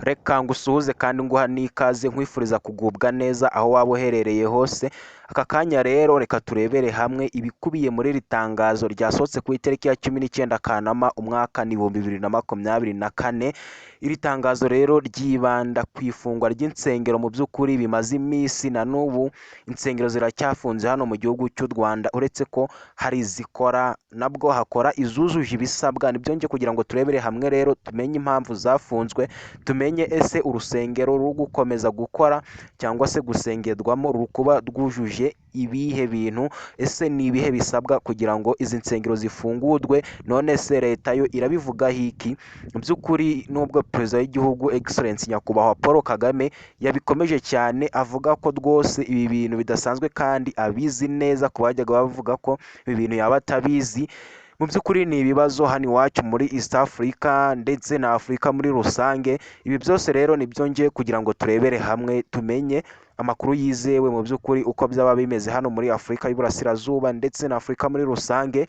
Reka ngusuhuze kandi nguha n'ikaze nkwifuriza kugubwa neza aho waba uherereye hose. Aka kanya rero reka turebere hamwe ibikubiye muri iri tangazo ryasohotse ku itariki ya 19 Kanama umwaka ni 2024. Iri tangazo rero ryibanda ku ifungwa ry'insengero mu by'ukuri bimaze iminsi na n'ubu insengero ziracyafunze hano mu gihugu cy'u Rwanda, uretse ko hari zikora nabwo hakora izujuje ibisabwa. Nibyo nje kugira ngo turebere hamwe rero tumenye impamvu zafunzwe, tumenye ese urusengero ruri gukomeza gukora cyangwa se gusengerwamo ruri kuba rwujuje ibihe bintu, ese ni ibihe bisabwa kugira ngo izi nsengero zifungurwe, none se leta yo irabivugaho iki? Mu by'ukuri nubwo perezida w'igihugu Excellence nyakubahwa Paul Kagame yabikomeje cyane avuga ko rwose ibi bintu bidasanzwe kandi abizi neza, ku bajyaga bavuga ko ibi bintu yaba atabizi. Mu by'ukuri ni ibibazo hano iwacu muri East Africa ndetse na Afurika muri rusange. Ibi byose rero nibyo ngiye kugira ngo turebere hamwe tumenye amakuru yizewe mu by'ukuri uko byaba bimeze hano muri Afurika y'Iburasirazuba ndetse na Afurika muri rusange.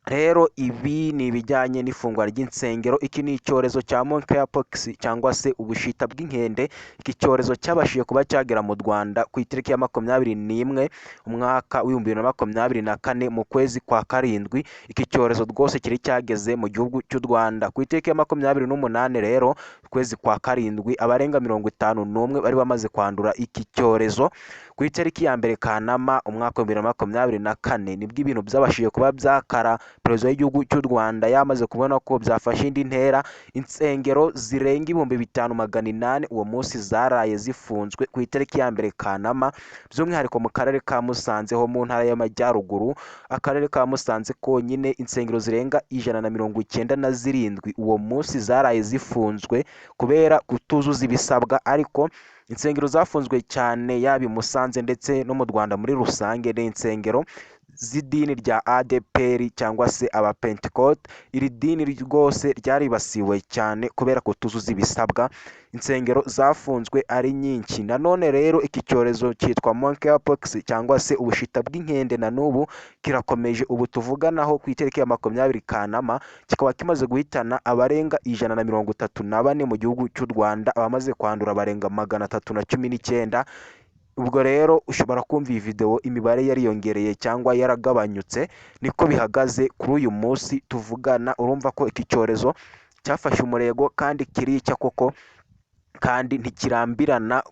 Rero ibi ni ibijyanye n'ifungwa ry'insengero. Iki ni icyorezo cya monkeypox cyangwa se ubushita bw'inkende. Iki cyorezo cyabashije kuba cyagera mu Rwanda ku itariki ya 21 umwaka w'2024 mu kwezi kwa karindwi. Iki cyorezo rwose kiri cyageze mu gihugu cy'u Rwanda ku itariki ya 28 rero ukwezi kwa karindwi, abarenga 51 bari bamaze kwandura iki cyorezo. Ku itariki ya 1 Kanama umwaka wa 2024 nibwo ibintu byabashije kuba byakara. Perezida w'igihugu cy'u Rwanda yamaze kubona ko byafashe indi ntera. Insengero zirenga 5800 uwo munsi zaraye zifunzwe ku itariki ya 1 Kanama, by'umwihariko mu karere ka Musanze ho mu ntara y'Amajyaruguru. Akarere ka Musanze konyine insengero zirenga 197 uwo munsi zaraye zifunzwe kubera kutuzuza ibisabwa. Ariko insengero zafunzwe cyane yaba i Musanze ndetse no mu Rwanda muri rusange ni insengero z'idini rya ADPR cyangwa se abapentekote. Iri dini rwose ryaribasiwe cyane kubera kutuzuza ibisabwa. Insengero zafunzwe ari nyinshi. Nanone rero iki cyorezo cyitwa monkeypox cyangwa se ubushita bw'inkende na n'ubu kirakomeje. Ubu tuvuganaho ku itariki ya 20 Kanama kikaba kimaze guhitana abarenga 134 mu gihugu cy'u Rwanda, abamaze kwandura barenga 319. Ubwo rero ushobora kumva iyi video imibare yariyongereye cyangwa yaragabanyutse. Niko bihagaze kuri uyu munsi tuvugana. Urumva ko iki cyorezo cyafashe umurego kandi kirica koko, kandi ntikirambirana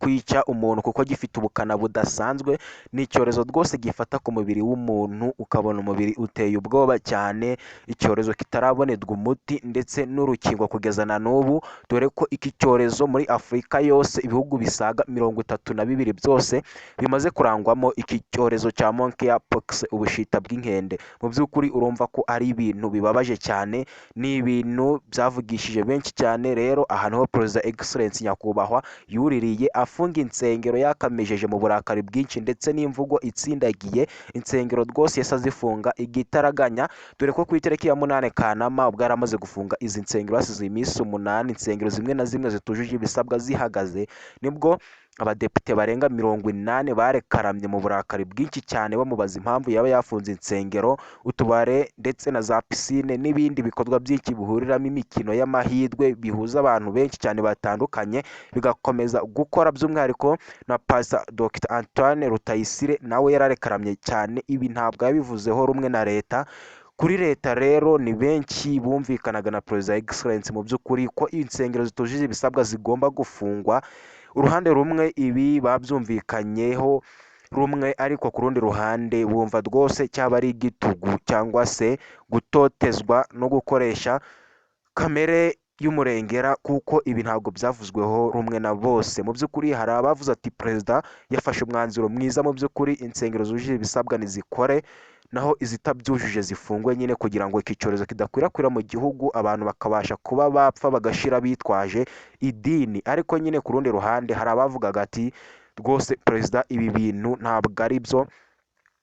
kwica umuntu kuko gifite ubukana budasanzwe. Ni icyorezo rwose gifata ku mubiri w'umuntu ukabona umubiri uteye ubwoba cyane. Icyorezo kitarabonerwa umuti ndetse n'urukingo kugeza na n'ubu, dore ko iki cyorezo muri Afurika yose ibihugu bisaga 32 byose bimaze kurangwamo iki cyorezo cya monkeypox, ubushita bw'inkende. Mu by'ukuri urumva ko ari ibintu bibabaje cyane, ni ibintu byavugishije benshi cyane. Rero ahantu ho Perezida Excellence nyakubahwa yuririye afunga insengero yakamejeje mu burakari bwinshi ndetse n'imvugo itsindagiye. Insengero rwose yasa zifunga igitaraganya, dore ko ku itariki ya 8 Kanama ubwo yaramaze gufunga izi nsengero hasize iminsi 8, insengero zimwe na zimwe zitujuje ibisabwa zihagaze, nibwo abadepite barenga 80 barekaramye mu burakari bwinshi cyane bamubaza impamvu yaba yafunze insengero, utubare ndetse na za pisine n'ibindi bikorwa byinshi bihuriramo imikino y'amahirwe bihuza abantu benshi cyane batandukanye bigakomeza gukora. By'umwihariko na Pastor Dr Antoine Rutayisire nawe yararekaramye cyane. Ibi ntabwo yabivuzeho rumwe na leta. Kuri leta rero ni benshi bumvikanaga na Perezida Excellence mu by'ukuri ko insengero zitujuje ibisabwa zigomba gufungwa. Uruhande rumwe ibi babyumvikanyeho rumwe, ariko ku rundi ruhande bumva rwose cyaba ari igitugu cyangwa se gutotezwa no gukoresha kamere y'umurengera, kuko ibi ntabwo byavuzweho rumwe na bose. Mu by'ukuri hari abavuze ati perezida yafashe umwanzuro mwiza, mu by'ukuri insengero zujuje ibisabwa nizikore, naho izitabyujuje zifungwe nyine kugira ngo iki cyorezo kidakwirakwira mu gihugu, abantu bakabasha kuba bapfa bagashira bitwaje idini. Ariko nyine ku rundi ruhande hari abavugaga ati rwose perezida ibi bintu ntabwo ari byo,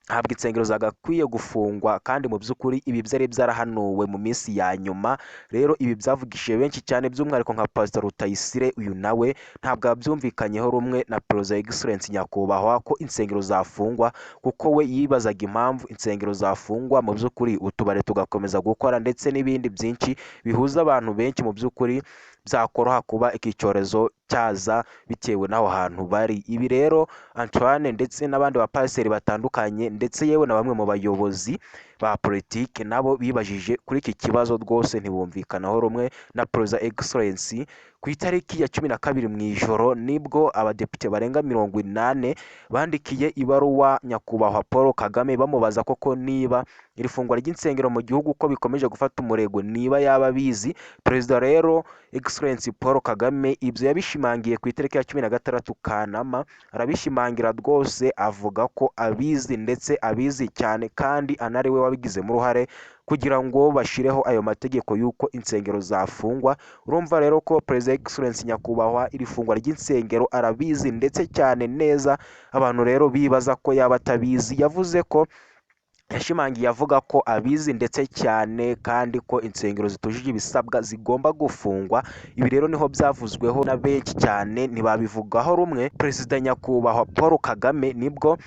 ntabwo insengero zagakwiye gufungwa, kandi mu by'ukuri ibi byari byarahanuwe mu minsi ya nyuma. Rero ibi byavugishije benshi cyane, by'umwihariko nka Pastor Rutayisire. Uyu nawe ntabwo yabyumvikanyeho rumwe na Perezida Excellence nyakubahwa ko insengero zafungwa, kuko we yibazaga impamvu insengero zafungwa, mu by'ukuri utubare tugakomeza gukora ndetse n'ibindi byinshi bihuza abantu benshi mu by'ukuri byakoroha kuba iki cyorezo cyaza bitewe n'aho hantu bari. Ibi rero Antoine ndetse n'abandi bapasiteri batandukanye ndetse yewe na bamwe mu bayobozi ba politiki nabo bibajije kuri iki kibazo, rwose ntibumvikanaho rumwe na Perezida Excellence. Ku itariki ya 12 mu ijoro nibwo abadepite barenga 80 bandikiye ibaruwa nyakubahwa Paul Kagame bamubaza koko niba iri fungwa ry'insengero mu gihugu ko bikomeje gufata umurego niba yaba bizi. Perezida rero Excellence Paul Kagame ibyo yabishimangiye ku itariki ya 16 Kanama, arabishimangira rwose avuga ko abizi ndetse abizi cyane kandi anariwe wabigizemo uruhare kugira ngo bashireho ayo mategeko y'uko insengero zafungwa. Urumva rero ko Perezida Excellence nyakubahwa iri fungwa ry'insengero arabizi ndetse cyane neza, abantu rero bibaza ko yaba atabizi. Yavuze ko yashimangiye avuga ko abizi ndetse cyane kandi ko insengero zitujuje ibisabwa zigomba gufungwa. Ibi rero niho byavuzweho na benshi cyane ntibabivugaho rumwe. Perezida nyakubahwa Paul Kagame nibwo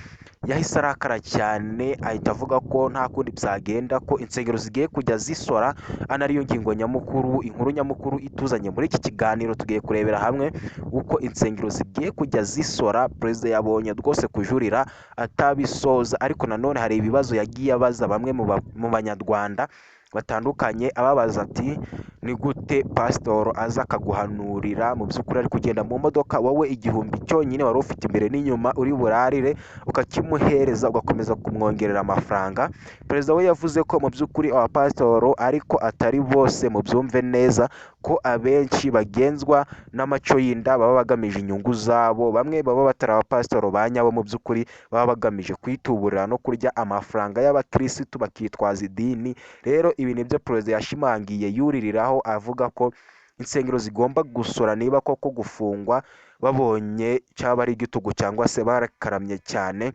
yahise arakara cyane ahita avuga ko nta kundi byagenda, ko insengero zigiye kujya zisora. Anariyo ngingo nyamukuru, inkuru nyamukuru ituzanye muri iki kiganiro, tugiye kurebera hamwe uko insengero zigiye kujya zisora. Perezida yabonye rwose kujurira atabisoza, ariko nanone hari ibibazo yagiye abaza bamwe mu banyarwanda batandukanye, ababaza ati ni gute pasitoro aza akaguhanurira mu by'ukuri ari kugenda mu modoka, wowe igihumbi cyonyine wari ufite imbere n'inyuma uri burarire ukakimuhereza ugakomeza kumwongerera amafaranga. Perezida we yavuze ko mu by'ukuri abapasitoro ariko atari bose, mu byumve neza ko abenshi bagenzwa n'amaco y'inda, baba bagamije inyungu zabo. Bamwe baba batari abapasitoro ba nyabo, mu by'ukuri baba bagamije kwituburira no kurya amafaranga y'abakirisitu bakitwaza idini. Rero ibi nibyo perezida yashimangiye yuririraho avuga ko insengero zigomba gusora niba koko gufungwa babonye cyaba ari igitugu cyangwa se barakaramye cyane.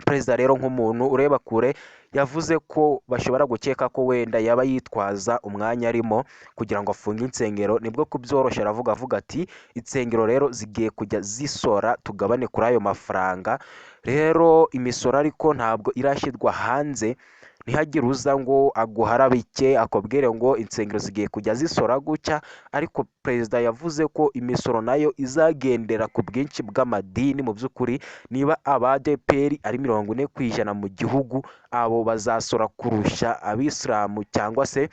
Perezida rero nk'umuntu ureba kure yavuze ko bashobora gukeka ko wenda yaba yitwaza umwanya arimo kugira ngo afunge insengero. Nibwo kubyoroshya aravuga ati insengero rero zigiye kujya zisora tugabane kuri ayo mafaranga. Rero imisoro ariko ntabwo irashyirwa hanze, ntihagire uza ngo aguharabike akubwire ngo insengero zigiye kujya zisora gutya. Ariko perezida yavuze ko imisoro nayo izagendera ku bwinshi bw'amadini. Mu by'ukuri niba ADEPR ari 40% mu gihugu, abo bazasora kurusha abisilamu cyangwa se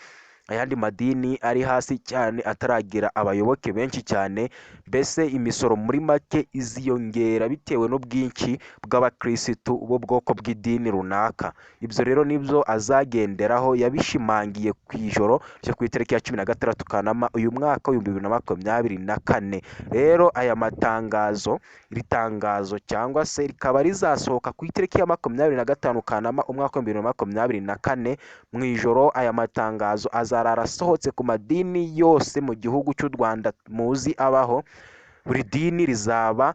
ayandi madini ari hasi cyane ataragira abayoboke benshi cyane. Mbese imisoro muri make iziyongera bitewe n'ubwinshi bw'abakirisitu b'ubwoko bw'idini runaka. Ibyo rero nibyo azagenderaho, yabishimangiye ku ijoro ryo ku itariki ya 16 Kanama uyu mwaka wa 2024. Rero aya matangazo, iri tangazo cyangwa se rikaba rizasohoka ku itariki ya 25 Kanama umwaka wa 2024 mu ijoro. Aya matangazo azarara asohotse ku madini yose mu gihugu cy'u Rwanda muzi abaho. Buri dini rizaba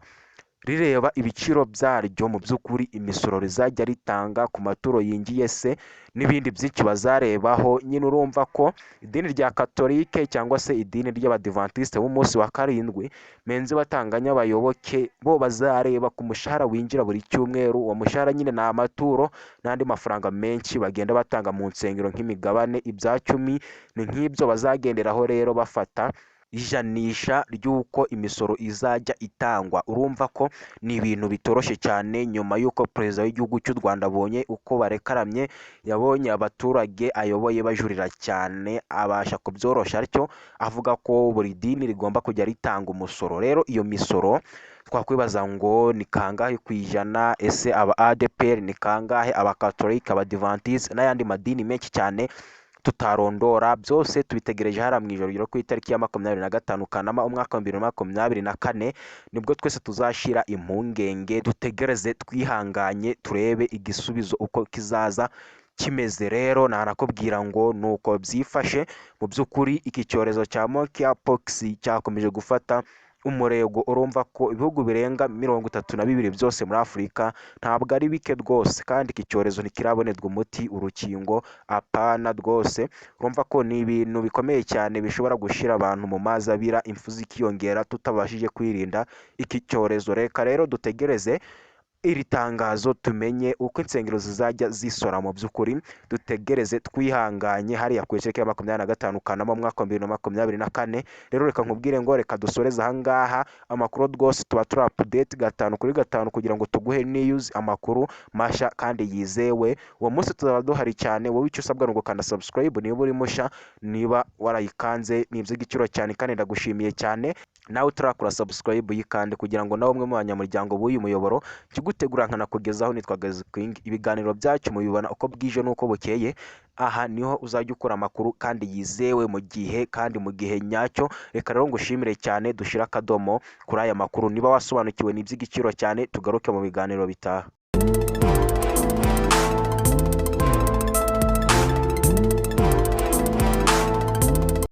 rireba ibiciro byaryo, mu by'ukuri imisoro rizajya ritanga ku maturo yinjiye se n'ibindi byinshi bazarebaho. Nyine urumva ko idini rya Katolike cyangwa se idini ry'Abadivantiste b'umunsi wa karindwi menzi batanganya abayoboke, bo bazareba ku mushahara winjira buri cyumweru. Uwo mushahara nyine ni amaturo n'andi mafaranga menshi bagenda batanga mu nsengero nk'imigabane, ibya 10 ni nk'ibyo bazagenderaho rero bafata ijanisha ry'uko imisoro izajya itangwa. Urumva ko ni ibintu bitoroshye cyane, nyuma y'uko perezida w'igihugu cy'u Rwanda abonye uko barekaramye, yabonye abaturage ayoboye bajurira cyane, abasha kubyoroshya atyo avuga ko buri dini rigomba kujya ritanga umusoro. Rero iyo misoro twakwibaza ngo ni kangahe ku ijana? Ese aba ADEPR ni kangahe? Abakatolika, Abadivantiste n'ayandi madini menshi cyane tutarondora? Byose tubitegereje hara mu ijoro ryo ku itariki ya 25 Kanama umwaka wa 2024. Nibwo twese tuzashira impungenge, dutegereze twihanganye turebe igisubizo uko kizaza kimeze. Rero narakubwira ngo nuko byifashe mu by'ukuri. Iki cyorezo cya monkeypox cyakomeje gufata umurego. Urumva ko ibihugu birenga 32 byose muri Afurika ntabwo ari bike rwose, kandi iki cyorezo ntikirabonerwa umuti, urukingo apana rwose. Urumva ko ni ibintu bikomeye cyane bishobora gushira abantu mu mazi abira, impfu zikiyongera tutabashije kwirinda iki cyorezo. Reka rero dutegereze iri tangazo tumenye uko insengero zizajya zisora mu by'ukuri. Dutegereze twihanganye hariya ku itariki ya 25 Kanama mu mwaka wa 2024. Rero reka nkubwire ngo reka dusoreze ahangaha, amakuru rwose tuba turi update 5/5 kugira ngo tuguhe news, amakuru mashya kandi yizewe. Uwo munsi tuzaba duhari cyane. Wowe icyo usabwa ni ugukanda subscribe niba uri musha, niba warayikanze ni iby'igiciro cyane kandi ndagushimiye cyane. Nawe utarakora subscribe yikande kugira ngo nawe umwe mu banyamuryango b'uyu muyoboro kigutegura nkanakugezaho. Nitwa Gazi King. Ibiganiro byacu mubibona uko bwije n'uko bukeye. Aha niho uzajya ukora amakuru kandi yizewe mu gihe kandi mu gihe nyacyo. Reka rero ngushimire cyane, dushira akadomo kuri aya makuru. Niba wasobanukiwe ni iby'igiciro cyane, tugaruke mu biganiro bitaha.